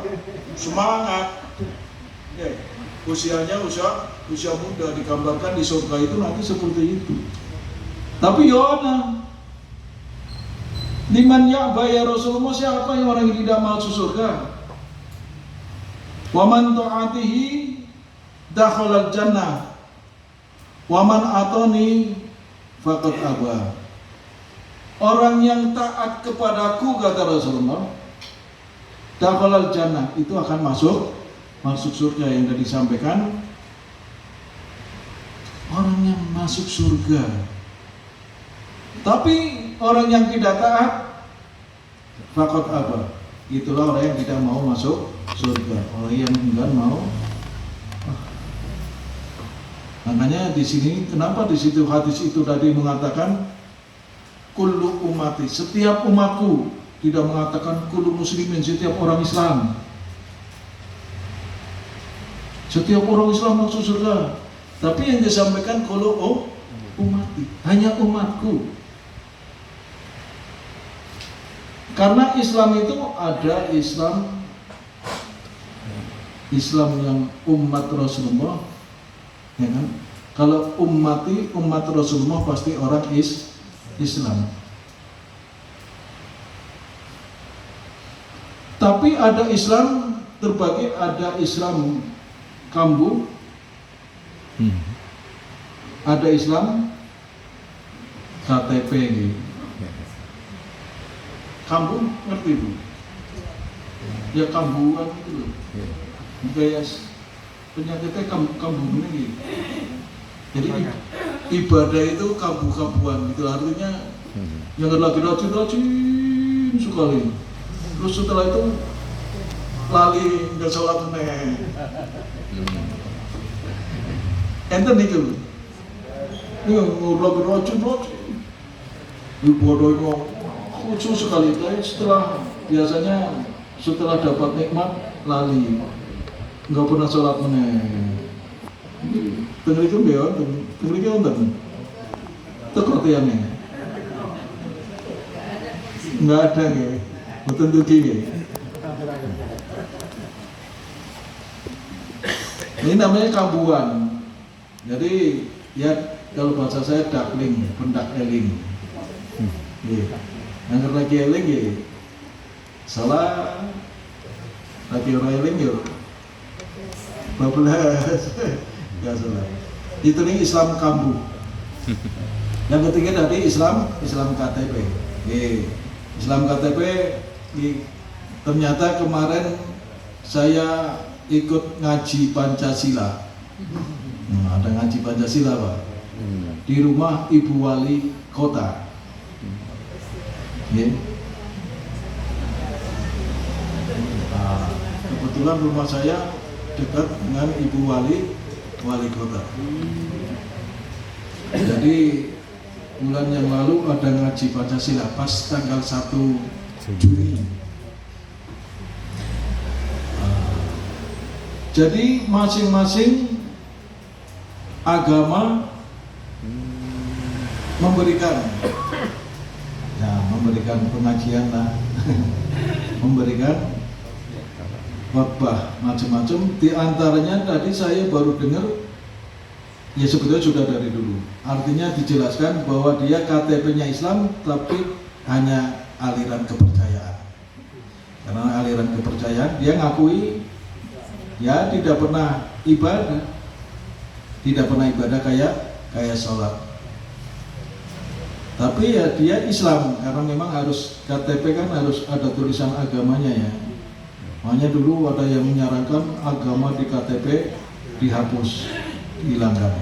semangat. Ya. Usianya usia muda, digambarkan di surga itu nanti seperti itu. Tapi Yohana, liman ya'ba ya Rasulullah, siapa yang orang yang tidak masuk surga? Waman ta'atihi dakhalal jannah waman atoni faqad aba. Orang yang taat kepadaku, kata Rasulullah, dakhalal jannah, itu akan masuk surga. Yang tadi disampaikan, orang yang masuk surga. Tapi orang yang tidak taat, faqad aba, itulah orang yang tidak mau masuk surga, orang yang enggak mau. Makanya di sini, kenapa di situ hadis itu tadi mengatakan kullu ummati, setiap umatku, tidak mengatakan kullu muslimin, setiap orang Islam. Setiap orang Islam masuk surga. Tapi yang disampaikan kullu ummati, hanya umatku. Karena Islam itu ada Islam yang umat Rasulullah, ya kan? Kalau umat Rasulullah pasti orang Islam. Tapi ada Islam terbagi, ada Islam kambu, ada Islam KTP gitu. Kambu ngerti Bu? Ya kambuan itu loh. Kayak penyakitnya kambu ini. Jadi ibadah itu kambu-kambuan gitu, artinya yang lagi rajin sekali. Terus setelah itu lali nggak sholat meneh. Enten itu. Ini lagi rajin ibadah itu khusus sekali. Biasanya setelah dapat nikmat lali, nggak pernah sholat meneh. Tengeri itu biar, tengeri itu onten. Tekor tiangnya, nggak ada nih, betul tuh gini. Ini namanya kambuan. Jadi ya kalau bahasa saya dakling, pendak eling. Yang lagi eling ya, salah. Lagi orang eling ya, bablas. Gak salah. Itu nih Islam kambuh. Yang ketiga tadi Islam KTP. Islam KTP ternyata kemarin saya ikut ngaji Pancasila. Ada ngaji Pancasila Pak. Di rumah Ibu Wali Kota. Kebetulan rumah saya dekat dengan Ibu Wali Kota. Jadi bulan yang lalu ada ngaji Pancasila pas tanggal 1 Juni. Jadi masing-masing agama memberikan pengajian lah, memberikan khotbah macam-macam. Di antaranya tadi saya baru dengar, ya sebetulnya sudah dari dulu. Artinya dijelaskan bahwa dia KTP-nya Islam tapi hanya aliran kepercayaan. Karena aliran kepercayaan dia ngakui ya tidak pernah ibadah kayak sholat. Tapi ya dia Islam karena memang harus KTP kan harus ada tulisan agamanya ya. Makanya dulu ada yang menyarankan agama di KTP dihapus, dihilangkan.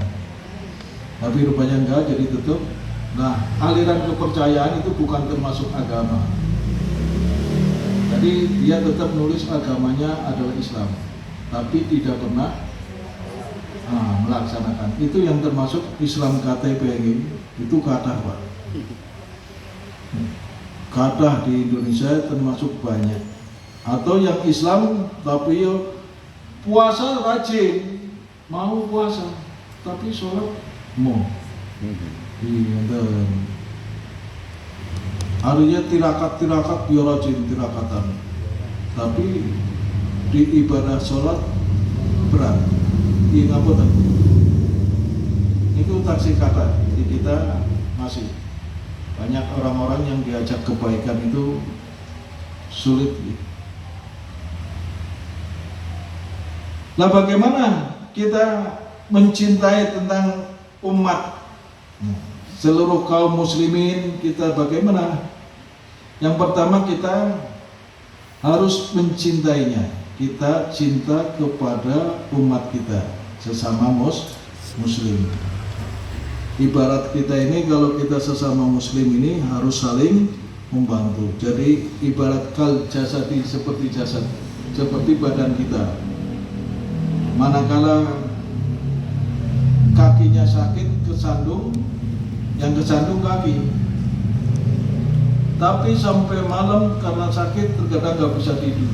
Tapi rupanya enggak, jadi tutup. Nah, aliran kepercayaan itu bukan termasuk agama. Jadi dia tetap nulis agamanya adalah Islam, tapi tidak pernah melaksanakan. Itu yang termasuk Islam KTP ini. Itu kadah Pak. Kadah di Indonesia termasuk banyak. Atau yang Islam tapi puasa rajin, mau puasa tapi sholat mau. Iya, artinya tirakat dia rajin tirakatan, tapi di ibadah sholat berat. Iya apa tadi? Itu taksi kata di kita masih banyak orang-orang yang diajak kebaikan itu sulit. Nah, bagaimana kita mencintai tentang umat seluruh kaum muslimin kita bagaimana? Yang pertama kita harus mencintainya. Kita cinta kepada umat kita sesama muslim. Ibarat kita ini kalau kita sesama muslim ini harus saling membantu. Jadi ibarat kal jasadi seperti badan kita. Manakala kakinya sakit kesandung, yang kesandung kaki. Tapi sampai malam karena sakit terkadang nggak bisa tidur.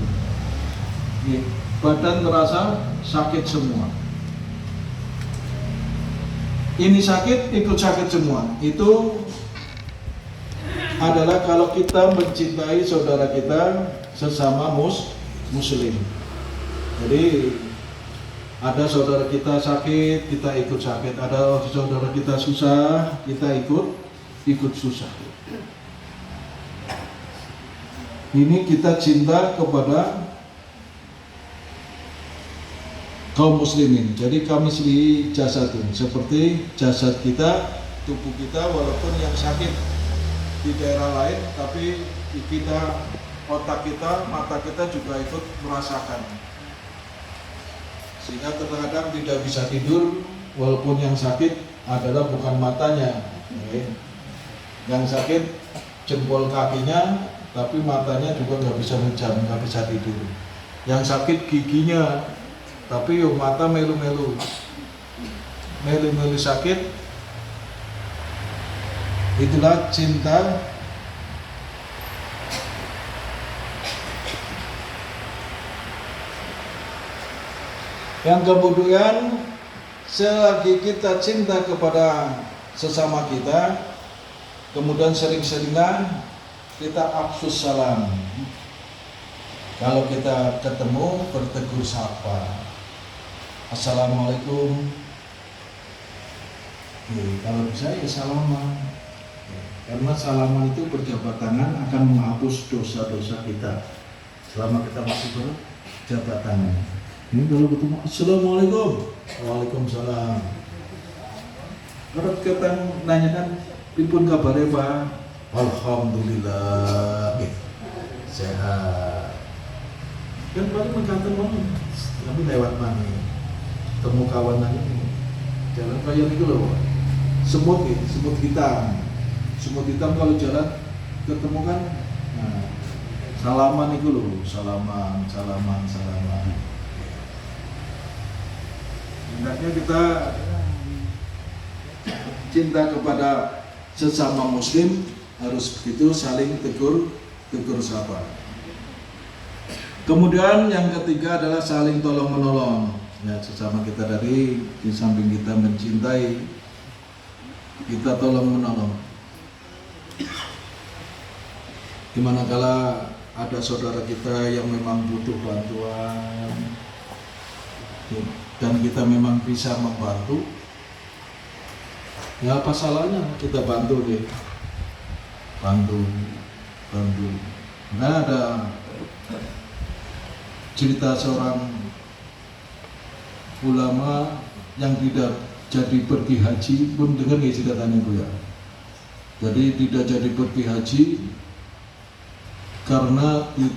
Badan terasa sakit semua. Ini sakit ikut sakit semua. Itu adalah kalau kita mencintai saudara kita sesama muslim. Jadi ada saudara kita sakit, kita ikut sakit. Ada saudara kita susah, kita ikut susah. Ini kita cinta kepada kaum muslimin. Jadi kami di jasadun, seperti jasad kita, tubuh kita, walaupun yang sakit di daerah lain, tapi kita, otak kita, mata kita juga ikut merasakan. Sehingga terkadang tidak bisa tidur, walaupun yang sakit adalah bukan matanya. Yang sakit jempol kakinya, tapi matanya juga nggak bisa menjam, nggak bisa tidur. Yang sakit giginya, tapi yung mata melu-melu sakit. Itulah cinta yang kemudian selagi kita cinta kepada sesama kita, kemudian sering-seringlah kita afsus salam. Kalau kita ketemu bertegur sapa, assalamualaikum. Kalau bisa ya salaman. Karena salaman itu berjabat tangan akan menghapus dosa-dosa kita selama kita masih berjabat tangan. Ini kalau ketemu, Assalamualaikum, Waalaikumsalam. Kalau kita nanya kan, pun kabarnya Pak? Alhamdulillah, sehat. Kan paling mengatakan mana? Tapi lewat mana? Temu kawan lagi, jalan raya itu loh. Semut hitam. Semut hitam kalau jalan ketemu kan, nah, salaman itu loh, salaman. Hendaknya kita cinta kepada sesama muslim harus begitu, saling tegur sapa. Kemudian yang ketiga adalah saling tolong menolong. Ya, sesama kita di samping kita mencintai, kita tolong menolong. Dimana kala ada saudara kita yang memang butuh bantuan dan kita memang bisa membantu, ya apa salahnya kita bantu deh, bantu. Nah, ada cerita seorang ulama yang tidak jadi pergi haji pun, dengar nggak ceritanya Bu ya? Jadi tidak jadi pergi haji karena di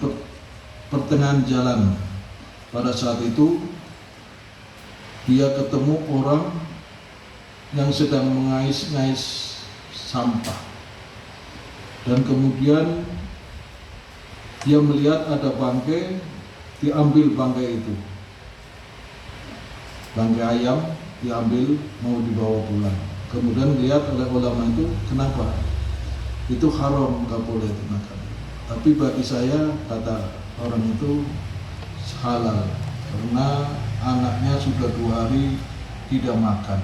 pertengahan jalan pada saat itu dia ketemu orang yang sedang mengais-ngais sampah, dan kemudian dia melihat ada bangkai, diambil bangkai itu, bangkai ayam diambil mau dibawa pulang. Kemudian lihat oleh ulama itu, kenapa? Itu haram, nggak boleh dimakan. Tapi bagi saya, kata orang itu, halal, karena anaknya sudah 2 hari tidak makan.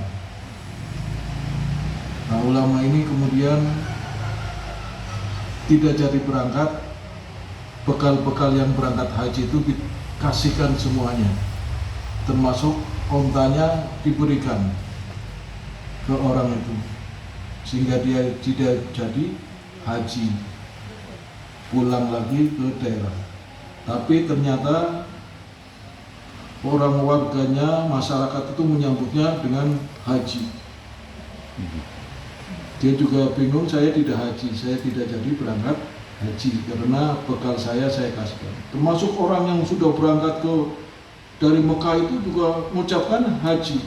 Nah, ulama ini kemudian tidak jadi berangkat. Bekal-bekal yang berangkat haji itu dikasihkan semuanya, termasuk ontanya diberikan ke orang itu, sehingga dia tidak jadi haji, pulang lagi ke daerah. Tapi ternyata orang warganya, masyarakat itu menyambutnya dengan haji. Dia juga bingung, saya tidak haji, saya tidak jadi berangkat haji karena bekal saya kasihkan. Termasuk orang yang sudah berangkat dari Mekah itu juga mengucapkan haji.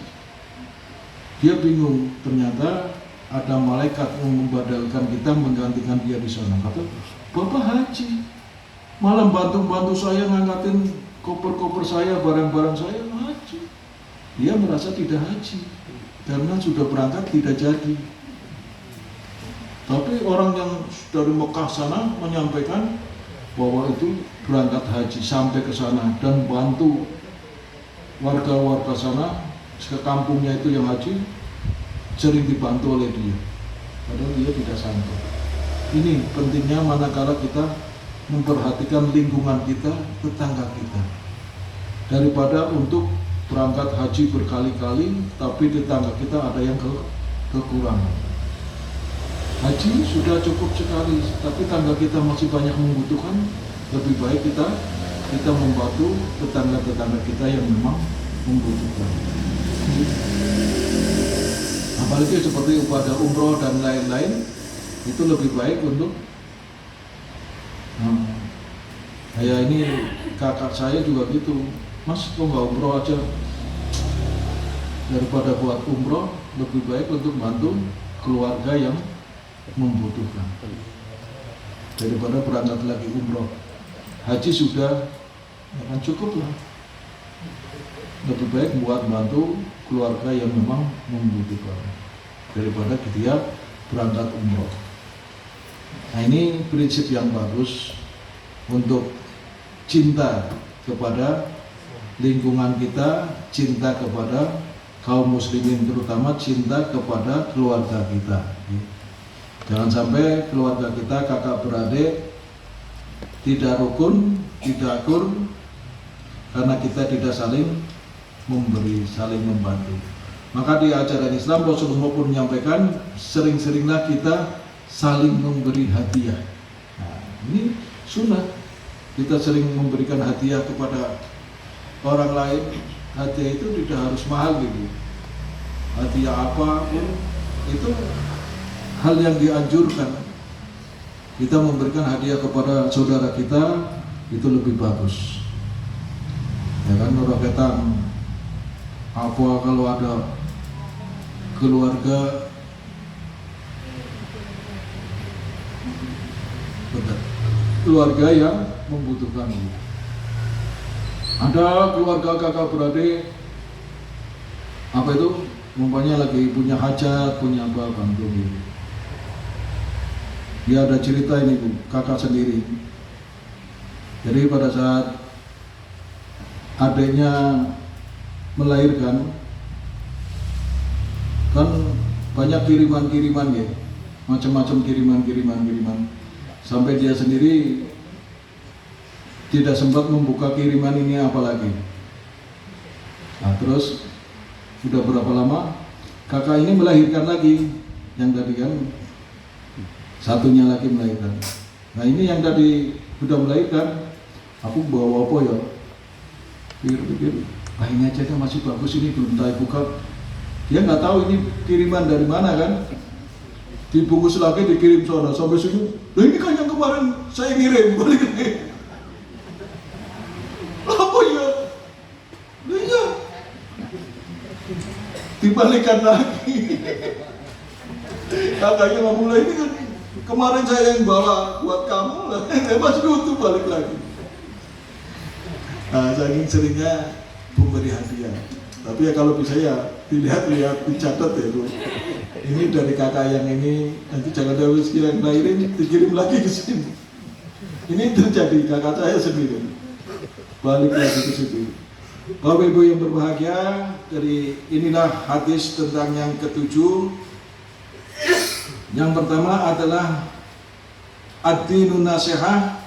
Dia bingung, ternyata ada malaikat yang membadalkan kita, menggantikan dia di sana. Kata, Bapak haji, malah bantu saya ngangkatin koper-koper saya, barang-barang saya, haji. Dia merasa tidak haji karena sudah berangkat tidak jadi. Tapi orang yang dari Mekah sana menyampaikan bahwa itu berangkat haji sampai ke sana dan bantu warga-warga sana, ke kampungnya itu yang haji, sering dibantu oleh dia. Padahal dia tidak sangka. Ini pentingnya manakala kita memperhatikan lingkungan kita, tetangga kita. Daripada untuk berangkat haji berkali-kali, tapi tetangga kita ada yang kekurangan. Haji sudah cukup sekali, tapi tetangga kita masih banyak membutuhkan. Lebih baik kita membantu tetangga-tetangga kita yang memang membutuhkan. Apalagi seperti ibadah umroh dan lain-lain, itu lebih baik untuk kayak ini kakak saya juga gitu, Mas kok nggak umroh aja? Daripada buat umroh, lebih baik untuk bantu keluarga yang membutuhkan daripada berangkat lagi umroh. Haji sudah akan cukup lah, lebih baik buat bantu keluarga yang memang membutuhkan daripada dia berangkat umroh. Nah, ini prinsip yang bagus untuk cinta kepada lingkungan kita, cinta kepada kaum muslimin, terutama cinta kepada keluarga kita. Jangan sampai keluarga kita, kakak beradik, tidak rukun, tidak akur, karena kita tidak saling memberi, saling membantu. Maka di ajaran Islam Rasulullah pun menyampaikan, sering-seringlah kita saling memberi hadiah. Nah, ini sunnah. Kita sering memberikan hadiah kepada orang lain, hadiah itu tidak harus mahal gitu. Hadiah apapun itu hal yang dianjurkan. Kita memberikan hadiah kepada saudara kita itu lebih bagus. Ya kan, orang kata apa kalau ada keluarga yang membutuhkan. Ada keluarga kakak beradik apa itu umpamanya lagi punya hajat, punya apa bantu gitu. Dia ada cerita ini Bu, kakak sendiri. Jadi pada saat adiknya melahirkan kan banyak kiriman-kiriman ya, macam-macam kiriman. Sampai dia sendiri tidak sempat membuka kiriman ini apalagi. Nah terus sudah berapa lama kakak ini melahirkan lagi, yang tadi kan satunya lagi melahirkan. Nah ini yang tadi sudah melahirkan, aku bawa apa ya? Pikir-pikir, ini aja kan masih bagus, ini belum saya buka. Dia nggak tahu ini kiriman dari mana kan? Dibungkus lagi, dikirim sana sampai sini. Nah ini kan yang kemarin saya ngirim, balik lagi. Apa ya? Nah, iya. Dibalikan lagi. Kakaknya ngomong, ini kan kemarin saya yang bawa buat kamu lah. Masih utuh, balik lagi. Nah, saking seringnya memberi hadiah. Tapi ya kalau bisa ya dilihat-lihat, dicatat ya Bu. Ini dari kakak yang ini, nanti jangan ada yang lahirin dikirim lagi ke sini. Ini terjadi kakak saya sendiri. Balik lagi ke situ. Bapak Ibu yang berbahagia, dari inilah hadis tentang yang ketujuh. Yang pertama adalah ad-dinun nasihah.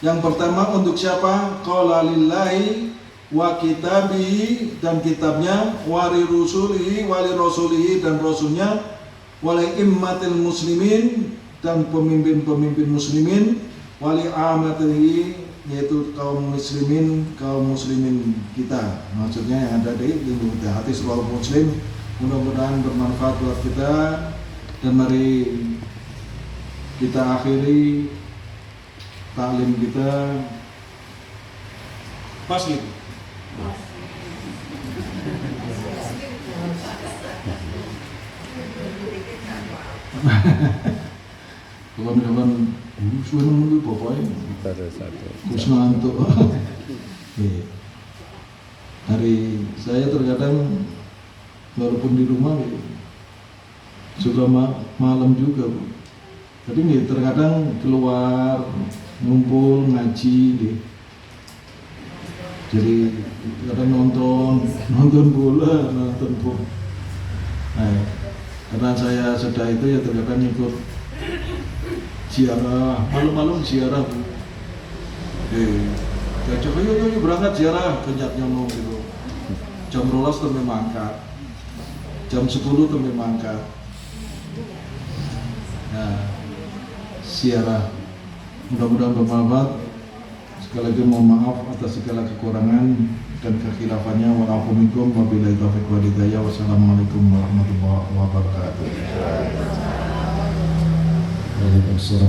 Yang pertama untuk siapa? Qala lillahi wa kitabihi, dan kitabnya, wali rusulihi, wali rasulihi, dan rasulnya, wali immatil muslimin, dan pemimpin-pemimpin muslimin, wali amatihi, yaitu kaum muslimin kita. Maksudnya yang ada di hadis riwayat Muslim. Mudah-mudahan bermanfaat buat kita, dan mari kita akhiri taklim kita pas gitu. Kawan-kawan, sudah menunggu bapaknya. Kusnanto. Hari saya terkadang walaupun di rumah suka malam juga Bu. Tapi nih terkadang keluar ngumpul ngaji deh. Jadi kadang nonton bola. Nah, karena saya sedang itu ya terkadang ikut ziarah, malam-malam ziarah Bu. Diajak, ayo berangkat ziarah ke Nyono gitu. Jam 12 temui mangkat, jam 10 temui mangkat. Nah, ziarah. Mudah-mudahan bermanfaat. Sekali lagi mohon maaf atas segala kekurangan dan kekhilafannya. Wa'afu minkum wabillahi taufiq wal hidayah. Wassalamualaikum warahmatullahi wabarakatuh. Waalaikumsalam.